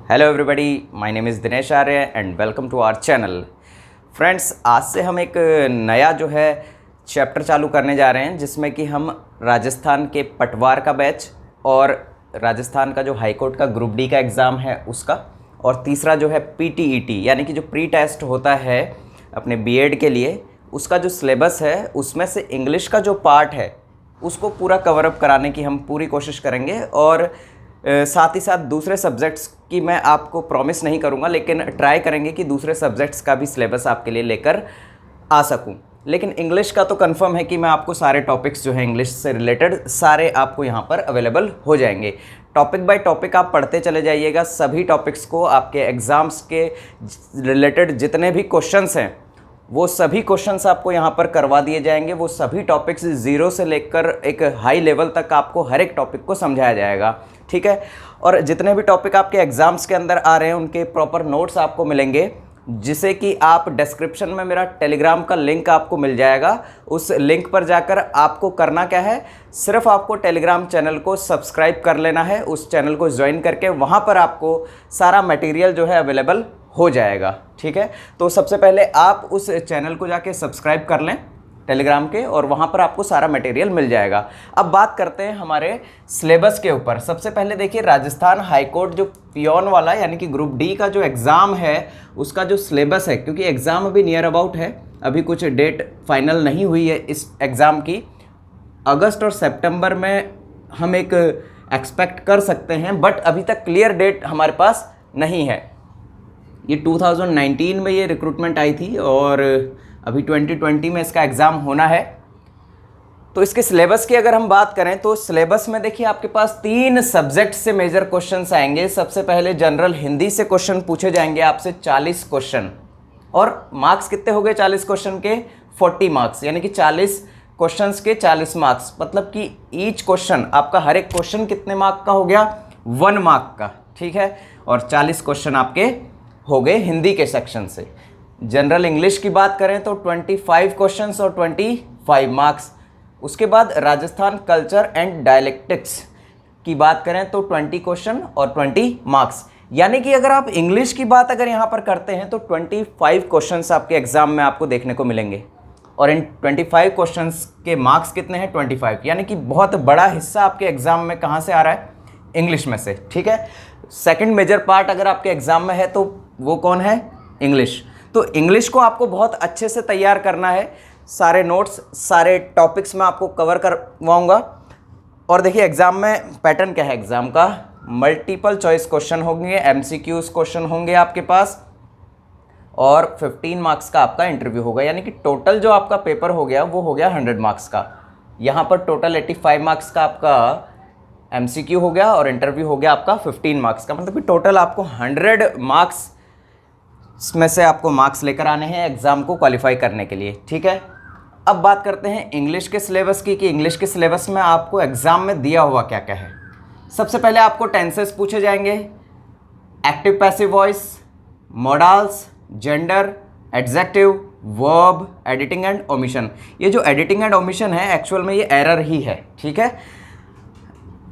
Hello everybody, my name is Dinesh Arya and welcome to our channel. Friends, आज से हम एक नया जो है चैप्टर चालू करने जा रहे हैं, जिसमें कि हम राजस्थान के पटवार का बैच और राजस्थान का जो हाई कोर्ट का ग्रुप डी का एग्ज़ाम है उसका, और तीसरा जो है पीटीईटी यानी कि जो प्री टेस्ट होता है अपने बीएड के लिए, उसका जो सिलेबस है उसमें से इंग्लिश का जो पार्ट है उसको पूरा कवर अप कराने की हम पूरी कोशिश करेंगे। और साथ ही साथ दूसरे सब्जेक्ट्स की मैं आपको प्रॉमिस नहीं करूंगा, लेकिन ट्राई करेंगे कि दूसरे सब्जेक्ट्स का भी सिलेबस आपके लिए लेकर आ सकूं। लेकिन इंग्लिश का तो कंफर्म है कि मैं आपको सारे टॉपिक्स जो है इंग्लिश से रिलेटेड सारे आपको यहाँ पर अवेलेबल हो जाएंगे। टॉपिक बाय टॉपिक आप पढ़ते चले जाइएगा, सभी टॉपिक्स को आपके एग्ज़ाम्स के रिलेटेड जितने भी क्वेश्चंस हैं वो सभी क्वेश्चंस आपको यहाँ पर करवा दिए जाएंगे। वो सभी टॉपिक्स जीरो से लेकर एक हाई लेवल तक आपको हर एक टॉपिक को समझाया जाएगा, ठीक है। और जितने भी टॉपिक आपके एग्ज़ाम्स के अंदर आ रहे हैं उनके प्रॉपर नोट्स आपको मिलेंगे, जिसे कि आप डिस्क्रिप्शन में मेरा टेलीग्राम का लिंक आपको मिल जाएगा। उस लिंक पर जाकर आपको करना क्या है, सिर्फ आपको टेलीग्राम चैनल को सब्सक्राइब कर लेना है। उस चैनल को ज्वाइन करके वहाँ पर आपको सारा मटेरियल जो है अवेलेबल हो जाएगा, ठीक है। तो सबसे पहले आप उस चैनल को जाके सब्सक्राइब कर लें टेलीग्राम के, और वहाँ पर आपको सारा मटेरियल मिल जाएगा। अब बात करते हैं हमारे सिलेबस के ऊपर। सबसे पहले देखिए, राजस्थान हाई कोर्ट जो पियोन वाला यानी कि ग्रुप डी का जो एग्ज़ाम है उसका जो सिलेबस है, क्योंकि एग्ज़ाम अभी नियर अबाउट है, अभी कुछ डेट फाइनल नहीं हुई है इस एग्ज़ाम की। अगस्त और सितंबर में हम एक एक्सपेक्ट कर सकते हैं, बट अभी तक क्लियर डेट हमारे पास नहीं है। ये 2019 में ये रिक्रूटमेंट आई थी और अभी 2020 में इसका एग्ज़ाम होना है। तो इसके सिलेबस की अगर हम बात करें तो सिलेबस में देखिए आपके पास 3 सब्जेक्ट से मेजर क्वेश्चंस आएंगे। सबसे पहले जनरल हिंदी से क्वेश्चन पूछे जाएंगे आपसे 40 क्वेश्चन, और मार्क्स कितने हो गए 40 क्वेश्चन के? 40 मार्क्स, यानी कि 40 क्वेश्चंस के 40 मार्क्स, मतलब कि ईच क्वेश्चन आपका, हर एक क्वेश्चन कितने मार्क का हो गया? 1 मार्क का, ठीक है। और 40 क्वेश्चन आपके हो गए हिंदी के सेक्शन से। जनरल इंग्लिश की बात करें तो 25 क्वेश्चंस और 25 मार्क्स। उसके बाद राजस्थान कल्चर एंड डायलेक्टिक्स की बात करें तो 20 क्वेश्चन और 20 मार्क्स। यानी कि अगर आप इंग्लिश की बात अगर यहाँ पर करते हैं तो 25 क्वेश्चंस आपके एग्जाम में आपको देखने को मिलेंगे, और इन 25 क्वेश्चंस के मार्क्स कितने हैं? 25। यानी कि बहुत बड़ा हिस्सा आपके एग्जाम में कहाँ से आ रहा है? इंग्लिश में से, ठीक है। सेकंड मेजर पार्ट अगर आपके एग्जाम में है तो वो कौन है? इंग्लिश। तो इंग्लिश को आपको बहुत अच्छे से तैयार करना है। सारे नोट्स, सारे टॉपिक्स मैं आपको कवर करवाऊंगा। और देखिए एग्ज़ाम में पैटर्न क्या है एग्ज़ाम का, मल्टीपल चॉइस क्वेश्चन होंगे, एमसीक्यूज क्वेश्चन होंगे आपके पास, और 15 मार्क्स का आपका इंटरव्यू होगा। यानी कि टोटल जो आपका पेपर हो गया वो हो गया 100 मार्क्स का। यहाँ पर टोटल 85 मार्क्स का आपका एमसीक्यू हो गया और इंटरव्यू हो गया आपका 15 मार्क्स का। मतलब कि टोटल आपको 100 मार्क्स में से आपको मार्क्स लेकर आने हैं एग्ज़ाम को क्वालिफाई करने के लिए, ठीक है। अब बात करते हैं इंग्लिश के सिलेबस की, कि इंग्लिश के सिलेबस में आपको एग्ज़ाम में दिया हुआ क्या क्या है। सबसे पहले आपको टेंसेस पूछे जाएंगे, active passive voice, models, gender, adjective, verb, editing and omission. ये जो एडिटिंग एंड ओमिशन है एक्चुअल में ये एरर ही है, ठीक है।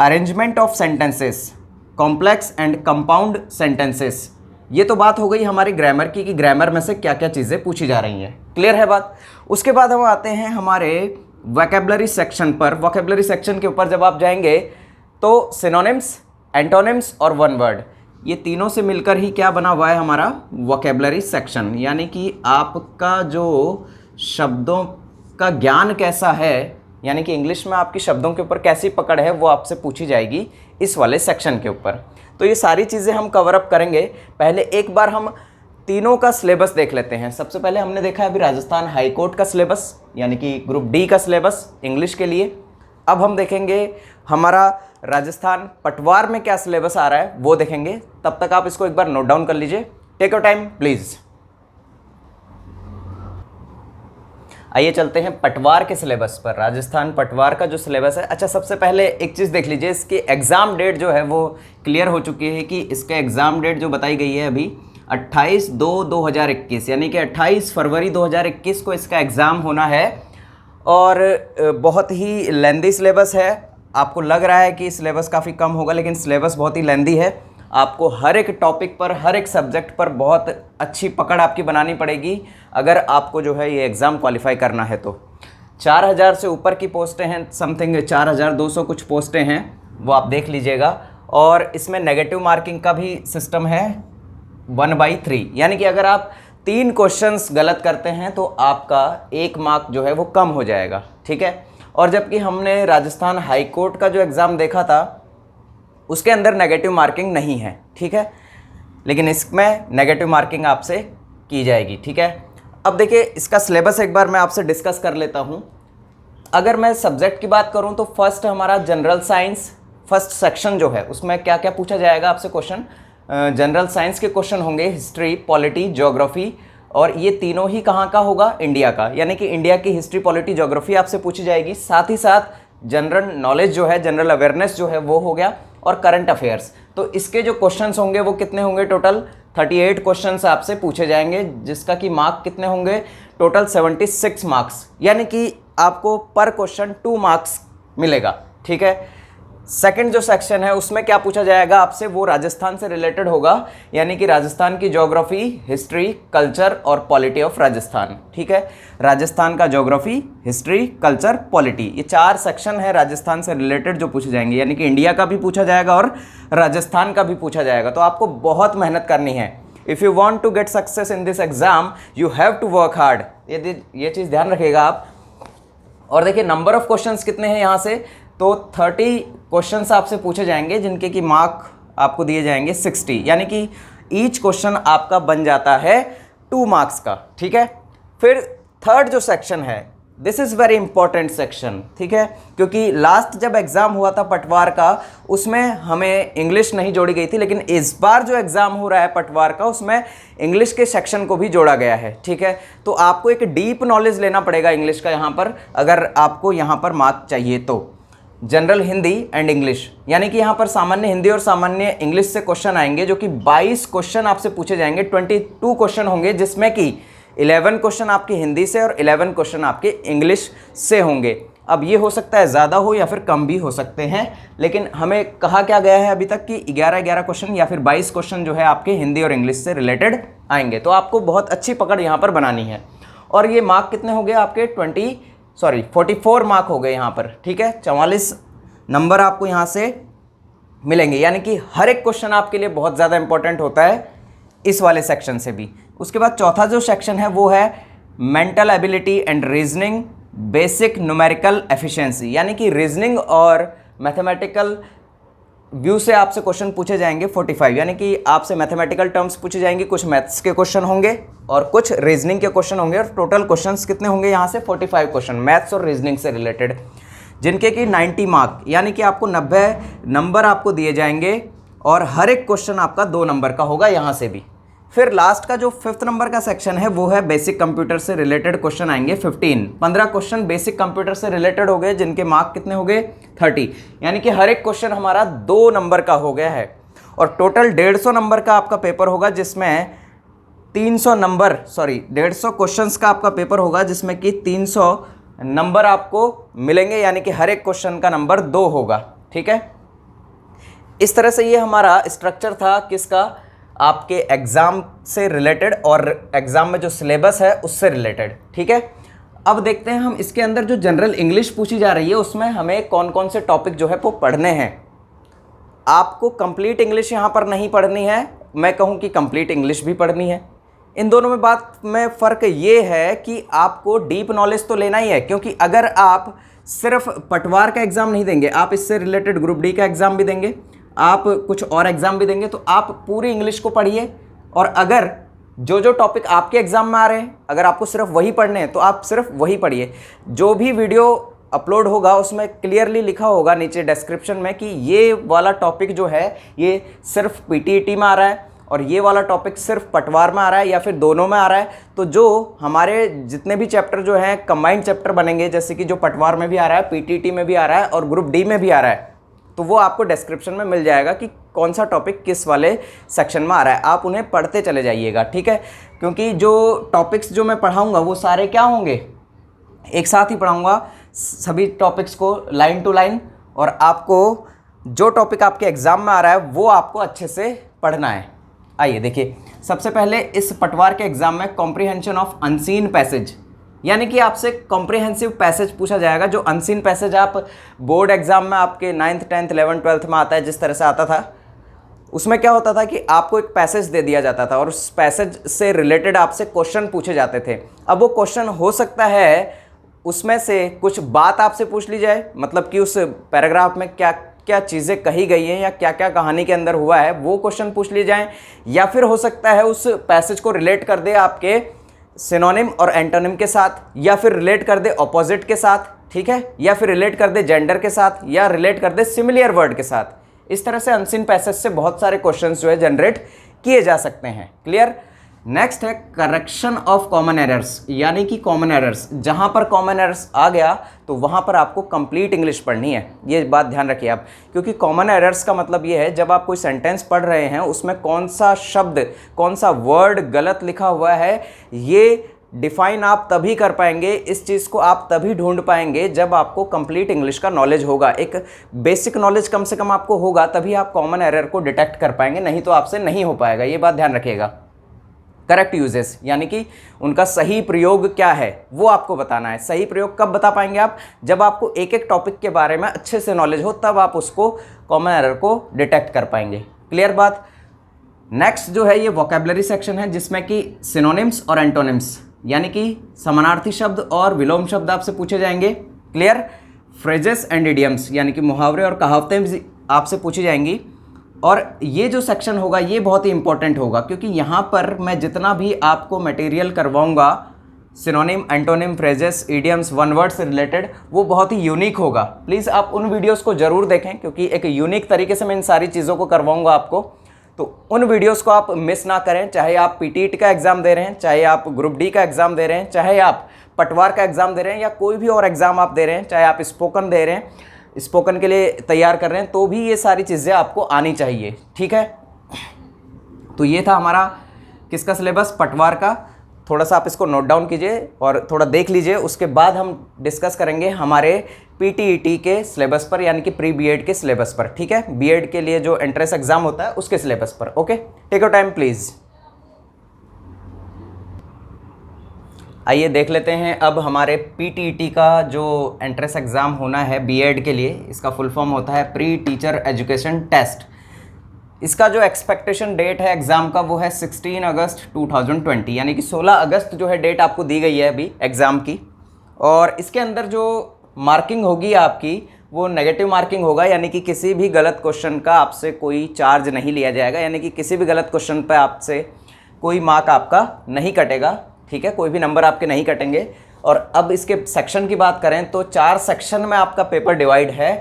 Arrangement of sentences, complex and compound sentences. ये तो बात हो गई हमारी ग्रामर की, कि ग्रामर में से क्या क्या चीज़ें पूछी जा रही हैं। क्लियर है बात? उसके बाद हम आते हैं हमारे वोकैबुलरी सेक्शन पर। वोकैबुलरी सेक्शन के ऊपर जब आप जाएंगे तो सिनोनिम्स, एंटोनिम्स और वन वर्ड, ये तीनों से मिलकर ही क्या बना हुआ है हमारा वोकैबुलरी सेक्शन। यानी कि आपका जो शब्दों का ज्ञान कैसा है, यानी कि इंग्लिश में आपकी शब्दों के ऊपर कैसी पकड़ है, वो आपसे पूछी जाएगी इस वाले सेक्शन के ऊपर। तो ये सारी चीज़ें हम कवर अप करेंगे। पहले एक बार हम तीनों का सिलेबस देख लेते हैं। सबसे पहले हमने देखा है अभी राजस्थान हाई कोर्ट का सिलेबस, यानी कि ग्रुप डी का सिलेबस इंग्लिश के लिए। अब हम देखेंगे हमारा राजस्थान पटवार में क्या सिलेबस आ रहा है, वो देखेंगे। तब तक आप इसको एक बार नोट डाउन कर लीजिए। Take your time please. आइए चलते हैं पटवार के सिलेबस पर। राजस्थान पटवार का जो सिलेबस है, अच्छा सबसे पहले एक चीज़ देख लीजिए, इसकी एग्ज़ाम डेट जो है वो क्लियर हो चुकी है कि इसका एग्ज़ाम डेट जो बताई गई है अभी 28/2/2021, यानी कि 28 फरवरी 2021 को इसका एग्ज़ाम होना है। और बहुत ही लेंदी सिलेबस है। आपको लग रहा है कि सिलेबस काफ़ी कम होगा, लेकिन सिलेबस बहुत ही लेंदी है। आपको हर एक टॉपिक पर, हर एक सब्जेक्ट पर बहुत अच्छी पकड़ आपकी बनानी पड़ेगी अगर आपको जो है ये एग्ज़ाम क्वालिफाई करना है तो। 4000 से ऊपर की पोस्टें हैं, समथिंग 4200 कुछ पोस्टें हैं, वो आप देख लीजिएगा। और इसमें नेगेटिव मार्किंग का भी सिस्टम है 1/3, यानी कि अगर आप 3 क्वेश्चंस गलत करते हैं तो आपका 1 मार्क जो है वो कम हो जाएगा, ठीक है। और जबकि हमने राजस्थान हाई कोर्ट का जो एग्ज़ाम देखा था उसके अंदर नेगेटिव मार्किंग नहीं है, ठीक है, लेकिन इसमें नेगेटिव मार्किंग आपसे की जाएगी, ठीक है। अब देखिए इसका सिलेबस एक बार मैं आपसे डिस्कस कर लेता हूँ। अगर मैं सब्जेक्ट की बात करूँ तो फर्स्ट हमारा जनरल साइंस, फर्स्ट सेक्शन जो है उसमें क्या क्या पूछा जाएगा आपसे क्वेश्चन। जनरल साइंस के क्वेश्चन होंगे हिस्ट्री, पॉलिटी, ज्योग्राफी, और ये तीनों ही कहाँ का होगा, इंडिया का, यानी कि इंडिया की हिस्ट्री, पॉलिटी, ज्योग्राफी आपसे पूछी जाएगी। साथ ही साथ जनरल नॉलेज जो है, जनरल अवेयरनेस जो है वो हो गया, और करंट अफेयर्स। तो इसके जो क्वेश्चंस होंगे वो कितने होंगे, टोटल 38 क्वेश्चंस आपसे पूछे जाएंगे, जिसका कि मार्क कितने होंगे, टोटल 76 मार्क्स, यानी कि आपको पर क्वेश्चन 2 मार्क्स मिलेगा, ठीक है। सेकंड जो सेक्शन है उसमें क्या पूछा जाएगा आपसे, वो राजस्थान से रिलेटेड होगा, यानी कि राजस्थान की ज्योग्राफी, हिस्ट्री, कल्चर और पॉलिटी ऑफ राजस्थान, ठीक है। राजस्थान का ज्योग्राफी, हिस्ट्री, कल्चर, पॉलिटी, ये 4 सेक्शन है राजस्थान से रिलेटेड जो पूछे जाएंगे, यानी कि इंडिया का भी पूछा जाएगा और राजस्थान का भी पूछा जाएगा। तो आपको बहुत मेहनत करनी है। If you want to get success in this exam you have to work hard, ये चीज़ ध्यान रखिएगा आप। और देखिए नंबर ऑफ क्वेश्चंस कितने हैं यहाँ से, तो 30 क्वेश्चंस आपसे पूछे जाएंगे, जिनके कि मार्क आपको दिए जाएंगे 60, यानी कि ईच क्वेश्चन आपका बन जाता है 2 मार्क्स का, ठीक है। फिर थर्ड जो सेक्शन है, this is very important section, ठीक है, क्योंकि लास्ट जब एग्ज़ाम हुआ था पटवार का उसमें हमें इंग्लिश नहीं जोड़ी गई थी, लेकिन इस बार जो एग्ज़ाम हो रहा है पटवार का उसमें इंग्लिश के सेक्शन को भी जोड़ा गया है, ठीक है। तो आपको एक डीप नॉलेज लेना पड़ेगा इंग्लिश का यहाँ पर, अगर आपको यहाँ पर मार्क चाहिए तो। जनरल हिंदी एंड इंग्लिश, यानी कि यहाँ पर सामान्य हिंदी और सामान्य इंग्लिश से क्वेश्चन आएंगे, जो कि 22 क्वेश्चन आपसे पूछे जाएंगे। 22 क्वेश्चन होंगे, जिसमें कि 11 क्वेश्चन आपके हिंदी से और 11 क्वेश्चन आपके इंग्लिश से होंगे। अब ये हो सकता है ज़्यादा हो या फिर कम भी हो सकते हैं, लेकिन हमें कहा क्या गया है अभी तक कि 11 क्वेश्चन या फिर 22 क्वेश्चन जो है आपके हिंदी और इंग्लिश से रिलेटेड आएंगे। तो आपको बहुत अच्छी पकड़ यहाँ पर बनानी है। और ये मार्क कितने हो गए आपके, 44 मार्क हो गए यहाँ पर, ठीक है। 44 नंबर आपको यहाँ से मिलेंगे, यानी कि हर एक क्वेश्चन आपके लिए बहुत ज़्यादा इंपॉर्टेंट होता है इस वाले सेक्शन से भी। उसके बाद चौथा जो सेक्शन है वो है mental ability and reasoning, basic numerical efficiency, यानी कि रीजनिंग और मैथमेटिकल व्यू से आपसे क्वेश्चन पूछे जाएंगे 45, यानी कि आपसे मैथमेटिकल टर्म्स पूछे जाएंगे, कुछ मैथ्स के क्वेश्चन होंगे और कुछ रीजनिंग के क्वेश्चन होंगे, और टोटल क्वेश्चंस कितने होंगे यहाँ से 45 क्वेश्चन मैथ्स और रीजनिंग से रिलेटेड, जिनके कि 90 मार्क, यानी कि आपको 90 नंबर आपको दिए जाएंगे, और हर एक क्वेश्चन आपका 2 नंबर का होगा यहाँ से भी। फिर लास्ट का जो 5th नंबर का सेक्शन है वो है बेसिक कंप्यूटर से रिलेटेड क्वेश्चन आएंगे 15 क्वेश्चन बेसिक कंप्यूटर से रिलेटेड हो गए, जिनके मार्क कितने हो गए 30, यानी कि हर एक क्वेश्चन हमारा 2 नंबर का हो गया है। और टोटल 150 नंबर का आपका पेपर होगा, जिसमें 150 क्वेश्चंस का आपका पेपर होगा, जिसमें कि 300 नंबर आपको मिलेंगे, यानी कि हर एक क्वेश्चन का नंबर 2 होगा, ठीक है। इस तरह से ये हमारा स्ट्रक्चर था किसका, आपके एग्ज़ाम से रिलेटेड और एग्ज़ाम में जो सिलेबस है उससे रिलेटेड, ठीक है। अब देखते हैं हम इसके अंदर जो जनरल इंग्लिश पूछी जा रही है उसमें हमें कौन कौन से टॉपिक जो है वो पढ़ने हैं। आपको कंप्लीट इंग्लिश यहाँ पर नहीं पढ़नी है, मैं कहूँ कि कंप्लीट इंग्लिश भी पढ़नी है। इन दोनों में बात में फ़र्क ये है कि आपको डीप नॉलेज तो लेना ही है, क्योंकि अगर आप सिर्फ पटवार का एग्ज़ाम नहीं देंगे, आप इससे रिलेटेड ग्रुप डी का एग्ज़ाम भी देंगे, आप कुछ और एग्ज़ाम भी देंगे, तो आप पूरी इंग्लिश को पढ़िए। और अगर जो टॉपिक आपके एग्ज़ाम में आ रहे हैं, अगर आपको सिर्फ वही पढ़ने हैं तो आप सिर्फ वही पढ़िए। जो भी वीडियो अपलोड होगा उसमें क्लियरली लिखा होगा नीचे डिस्क्रिप्शन में कि ये वाला टॉपिक जो है ये सिर्फ पीटीईटी में आ रहा है और ये वाला टॉपिक सिर्फ पटवार में आ रहा है या फिर दोनों में आ रहा है। तो जो हमारे जितने भी चैप्टर जो हैं कंबाइंड चैप्टर बनेंगे, जैसे कि जो पटवार में भी आ रहा है, पीटीईटी में भी आ रहा है और ग्रुप डी में भी आ रहा है, तो वो आपको डिस्क्रिप्शन में मिल जाएगा कि कौन सा टॉपिक किस वाले सेक्शन में आ रहा है। आप उन्हें पढ़ते चले जाइएगा, ठीक है। क्योंकि जो टॉपिक्स जो मैं पढ़ाऊँगा वो सारे क्या होंगे, एक साथ ही पढ़ाऊँगा सभी टॉपिक्स को लाइन टू लाइन, और आपको जो टॉपिक आपके एग्जाम में आ रहा है वो आपको अच्छे से पढ़ना है। आइए देखिए, सबसे पहले इस पटवार के एग्जाम में कॉम्प्रिहेंशन ऑफ अनसीन पैसेज, यानी कि आपसे कॉम्प्रिहेंसिव पैसेज पूछा जाएगा। जो अनसीन पैसेज आप बोर्ड एग्जाम में आपके 9th 10th 11th 12th में आता है, जिस तरह से आता था, उसमें क्या होता था कि आपको एक पैसेज दे दिया जाता था और उस पैसेज से रिलेटेड आपसे क्वेश्चन पूछे जाते थे। अब वो क्वेश्चन हो सकता है उसमें से कुछ बात आपसे पूछ ली जाए, मतलब कि उस पैराग्राफ में क्या क्या चीज़ें कही गई हैं या क्या क्या कहानी के अंदर हुआ है वो क्वेश्चन पूछ लिए जाएं, या फिर हो सकता है उस पैसेज को रिलेट कर दे आपके सिनोनिम और एंटोनिम के साथ, या फिर रिलेट कर दे ऑपोजिट के साथ, ठीक है, या फिर रिलेट कर दे जेंडर के साथ, या रिलेट कर दे सिमिलियर वर्ड के साथ। इस तरह से अनसीन पैसेज से बहुत सारे क्वेश्चंस जो है जनरेट किए जा सकते हैं। क्लियर। नेक्स्ट है करेक्शन ऑफ कॉमन एरर्स, यानी कि कॉमन एरर्स, जहां पर कॉमन एरर्स आ गया तो वहां पर आपको कंप्लीट इंग्लिश पढ़नी है। ये बात ध्यान रखिए आप, क्योंकि कॉमन एरर्स का मतलब ये है जब आप कोई सेंटेंस पढ़ रहे हैं उसमें कौन सा शब्द, कौन सा वर्ड गलत लिखा हुआ है, ये डिफाइन आप तभी कर पाएंगे, इस चीज़ को आप तभी ढूंढ पाएंगे जब आपको कंप्लीट इंग्लिश का नॉलेज होगा। एक बेसिक नॉलेज कम से कम आपको होगा, तभी आप कॉमन एरर को डिटेक्ट कर पाएंगे, नहीं तो आपसे नहीं हो पाएगा। ये बात ध्यान रखिएगा। करेक्ट यूजेस, यानी कि उनका सही प्रयोग क्या है वो आपको बताना है। सही प्रयोग कब बता पाएंगे आप? जब आपको एक एक टॉपिक के बारे में अच्छे से नॉलेज हो, तब आप उसको कॉमन एरर को डिटेक्ट कर पाएंगे। क्लियर बात। नेक्स्ट जो है ये वोकेबलरी सेक्शन है, जिसमें कि सिनोनिम्स और एंटोनिम्स, यानी कि समानार्थी शब्द और विलोम शब्द आपसे पूछे जाएंगे। क्लियर। फ्रेजेस एंड इडियम्स, यानी कि मुहावरे और कहावतें आपसे पूछी जाएंगी। और ये जो सेक्शन होगा ये बहुत ही इंपॉर्टेंट होगा, क्योंकि यहाँ पर मैं जितना भी आपको मटेरियल करवाऊँगा synonym, antonym, phrases, idioms, one word से रिलेटेड, वो बहुत ही यूनिक होगा। प्लीज़ आप उन वीडियोस को ज़रूर देखें, क्योंकि एक यूनिक तरीके से मैं इन सारी चीज़ों को करवाऊँगा आपको। तो उन वीडियोस को आप मिस ना करें, चाहे आप पीटीईटी का एग्ज़ाम दे रहे हैं, चाहे आप ग्रुप डी का एग्ज़ाम दे रहे हैं, चाहे आप पटवार का एग्ज़ाम दे रहे हैं, या कोई भी और एग्ज़ाम आप दे रहे हैं, चाहे आप स्पोकन दे रहे हैं, स्पोकन के लिए तैयार कर रहे हैं, तो भी ये सारी चीज़ें आपको आनी चाहिए। ठीक है। तो ये था हमारा किसका सिलेबस, पटवार का। थोड़ा सा आप इसको नोट डाउन कीजिए और थोड़ा देख लीजिए, उसके बाद हम डिस्कस करेंगे हमारे पीटीईटी के सिलेबस पर, यानी कि प्री बीएड के सिलेबस पर। ठीक है, बीएड के लिए जो एंट्रेंस एग्जाम होता है उसके सिलेबस पर। Okay, take your time please. आइए देख लेते हैं अब हमारे पीटीईटी का जो एंट्रेंस एग्ज़ाम होना है बीएड के लिए, इसका फुल फॉर्म होता है प्री टीचर एजुकेशन टेस्ट। इसका जो एक्सपेक्टेशन डेट है एग्ज़ाम का वो है 16 अगस्त 2020, यानी कि 16 अगस्त जो है डेट आपको दी गई है अभी एग्ज़ाम की। और इसके अंदर जो मार्किंग होगी आपकी वो नेगेटिव मार्किंग होगा, यानी कि किसी भी गलत क्वेश्चन का आपसे कोई चार्ज नहीं लिया जाएगा, यानी कि किसी भी गलत क्वेश्चन पर आपसे कोई मार्क आपका नहीं कटेगा। ठीक है, कोई भी नंबर आपके नहीं कटेंगे। और अब इसके सेक्शन की बात करें तो 4 सेक्शन में आपका पेपर डिवाइड है।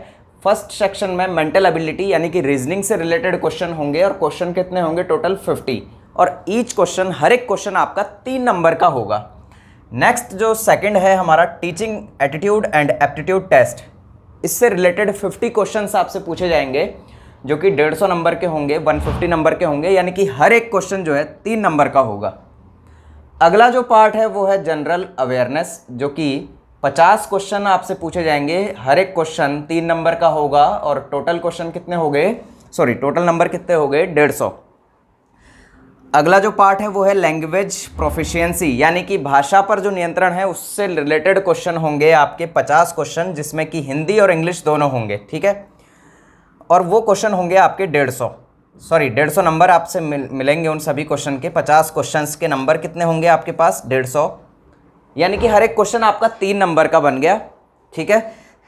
फर्स्ट सेक्शन में मेंटल एबिलिटी, यानी कि रीजनिंग से रिलेटेड क्वेश्चन होंगे, और क्वेश्चन कितने होंगे टोटल 50, और ईच क्वेश्चन, हर एक क्वेश्चन आपका 3 नंबर का होगा। नेक्स्ट जो सेकंड है हमारा teaching attitude and aptitude test, इससे रिलेटेड 50 क्वेश्चंस आपसे पूछे जाएंगे, जो कि 150 नंबर के होंगे, 150 नंबर के होंगे, यानी कि हर एक क्वेश्चन जो है 3 नंबर का होगा। अगला जो पार्ट है वो है जनरल अवेयरनेस, जो कि 50 क्वेश्चन आपसे पूछे जाएंगे, हर एक क्वेश्चन 3 नंबर का होगा, और टोटल क्वेश्चन कितने हो गए, टोटल नंबर कितने हो गए, 150। अगला जो पार्ट है वो है लैंग्वेज प्रोफिशिएंसी, यानी कि भाषा पर जो नियंत्रण है उससे रिलेटेड क्वेश्चन होंगे आपके 50 क्वेश्चन, जिसमें कि हिंदी और इंग्लिश दोनों होंगे। ठीक है, और वो क्वेश्चन होंगे आपके 150 नंबर आपसे मिलेंगे उन सभी क्वेश्चन के। 50 क्वेश्चंस के नंबर कितने होंगे आपके पास, 150, यानी कि हर एक क्वेश्चन आपका 3 नंबर का बन गया। ठीक है,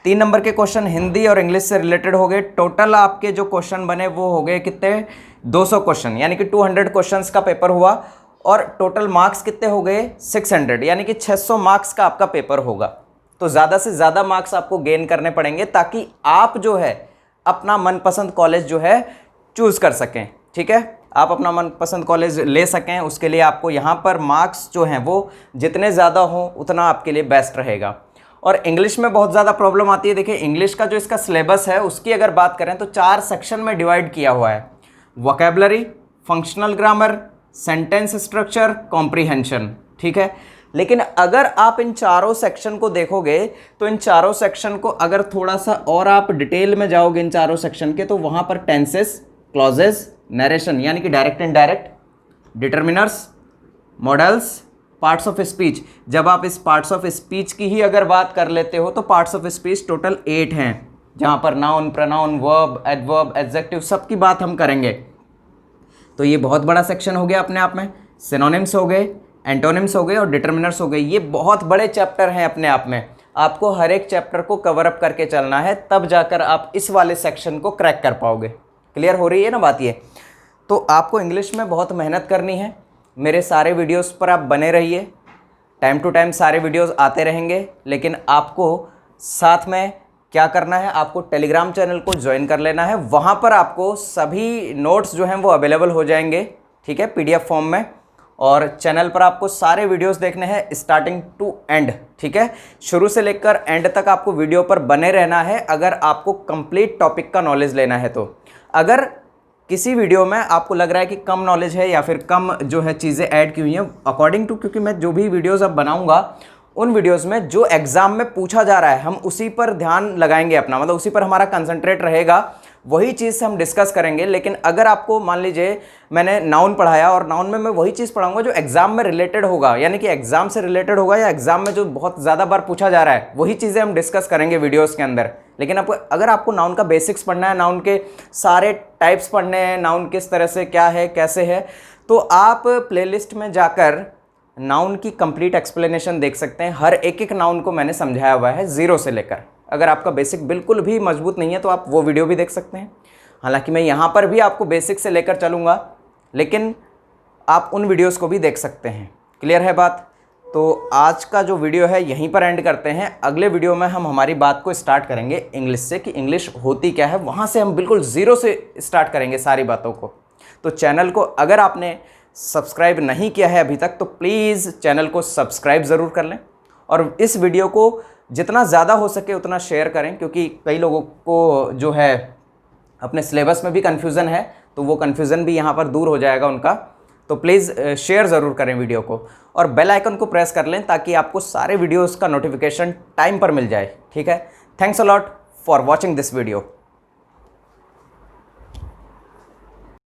3 नंबर के क्वेश्चन हिंदी और इंग्लिश से रिलेटेड हो गए। टोटल आपके जो क्वेश्चन बने वो हो गए कितने, 200 क्वेश्चन, यानी कि 200 क्वेश्चंस का पेपर हुआ, और टोटल मार्क्स कितने हो गए, 600, यानी कि 600 मार्क्स का आपका पेपर होगा। तो ज़्यादा से ज़्यादा मार्क्स आपको गेन करने पड़ेंगे, ताकि आप जो है अपना मनपसंद कॉलेज जो है चूज़ कर सकें। ठीक है, आप अपना मनपसंद कॉलेज ले सकें, उसके लिए आपको यहाँ पर मार्क्स जो हैं वो जितने ज़्यादा हों उतना आपके लिए बेस्ट रहेगा। और इंग्लिश में बहुत ज़्यादा प्रॉब्लम आती है। देखिए, इंग्लिश का जो इसका सिलेबस है उसकी अगर बात करें तो 4 सेक्शन में डिवाइड किया हुआ है, vocabulary, functional grammar, sentence structure, comprehension. ठीक है, लेकिन अगर आप इन चारों सेक्शन को देखोगे तो इन चारों सेक्शन को अगर थोड़ा सा और आप डिटेल में जाओगे इन चारों सेक्शन के, तो वहां पर टेंसेस, क्लॉजेस, नरेशन यानी कि direct indirect, determiners, models, parts of speech. जब आप इस पार्ट्स ऑफ स्पीच की ही अगर बात कर लेते हो तो पार्ट्स ऑफ स्पीच टोटल 8 हैं, जहां पर noun, pronoun, verb, adverb, adjective सब की बात हम करेंगे। तो ये बहुत बड़ा सेक्शन हो गया अपने आप में। सिनोनिम्स हो गए, एंटोनिम्स हो गए और डिटर्मिनर्स हो गए। ये बहुत बड़े चैप्टर हैं अपने आप में। आपको हर एक चैप्टर को कवर अप करके चलना है, तब जाकर आप इस वाले सेक्शन को क्रैक कर पाओगे। क्लियर हो रही है ना बात ये? तो आपको इंग्लिश में बहुत मेहनत करनी है। मेरे सारे वीडियोस पर आप बने रहिए, टाइम टू टाइम सारे वीडियोस आते रहेंगे। लेकिन आपको साथ में क्या करना है, आपको टेलीग्राम चैनल को ज्वाइन कर लेना है। वहाँ पर आपको सभी नोट्स जो हैं वो अवेलेबल हो जाएंगे, ठीक है, PDF फॉर्म में। और चैनल पर आपको सारे वीडियोस देखने हैं स्टार्टिंग टू एंड, ठीक है, शुरू से लेकर एंड तक आपको वीडियो पर बने रहना है अगर आपको कंप्लीट टॉपिक का नॉलेज लेना है। तो अगर किसी वीडियो में आपको लग रहा है कि कम नॉलेज है या फिर कम जो है चीज़ें ऐड की हुई हैं अकॉर्डिंग टू, क्योंकि मैं जो भी वीडियोस अब बनाऊंगा उन वीडियोस में जो एग्जाम में पूछा जा रहा है हम उसी पर ध्यान लगाएंगे अपना, मतलब उसी पर हमारा कंसंट्रेट रहेगा, वही चीज़ हम डिस्कस करेंगे। लेकिन अगर आपको मान लीजिए मैंने नाउन पढ़ाया और नाउन में मैं वही चीज़ पढ़ाऊंगा जो एग्जाम में रिलेटेड होगा, यानी कि एग्जाम से रिलेटेड होगा या एग्जाम में जो बहुत ज़्यादा बार पूछा जा रहा है, वही चीज़ें हम डिस्कस करेंगे वीडियोज़ के अंदर। लेकिन आपको अगर आपको नाउन का बेसिक्स पढ़ना है, नाउन के सारे टाइप्स पढ़ने हैं, नाउन किस तरह से क्या है कैसे है, तो आप प्लेलिस्ट में जाकर नाउन की कंप्लीट एक्सप्लेनेशन देख सकते हैं। हर एक एक नाउन को मैंने समझाया हुआ है जीरो से लेकर। अगर आपका बेसिक बिल्कुल भी मजबूत नहीं है तो आप वो वीडियो भी देख सकते हैं। हालांकि मैं यहाँ पर भी आपको बेसिक से लेकर चलूँगा, लेकिन आप उन वीडियोस को भी देख सकते हैं। क्लियर है बात? तो आज का जो वीडियो है यहीं पर एंड करते हैं। अगले वीडियो में हम हमारी बात को स्टार्ट करेंगे इंग्लिश से, कि इंग्लिश होती क्या है, वहाँ से हम बिल्कुल ज़ीरो से स्टार्ट करेंगे सारी बातों को। तो चैनल को अगर आपने सब्सक्राइब नहीं किया है अभी तक तो प्लीज़ चैनल को सब्सक्राइब ज़रूर कर लें और इस वीडियो को जितना ज़्यादा हो सके उतना शेयर करें, क्योंकि कई लोगों को जो है अपने सिलेबस में भी कन्फ्यूज़न है, तो वो कन्फ्यूज़न भी यहाँ पर दूर हो जाएगा उनका। तो प्लीज़ शेयर ज़रूर करें वीडियो को और बेल आइकन को प्रेस कर लें ताकि आपको सारे वीडियोज़ का नोटिफिकेशन टाइम पर मिल जाए, ठीक है। Thanks a lot for watching this video.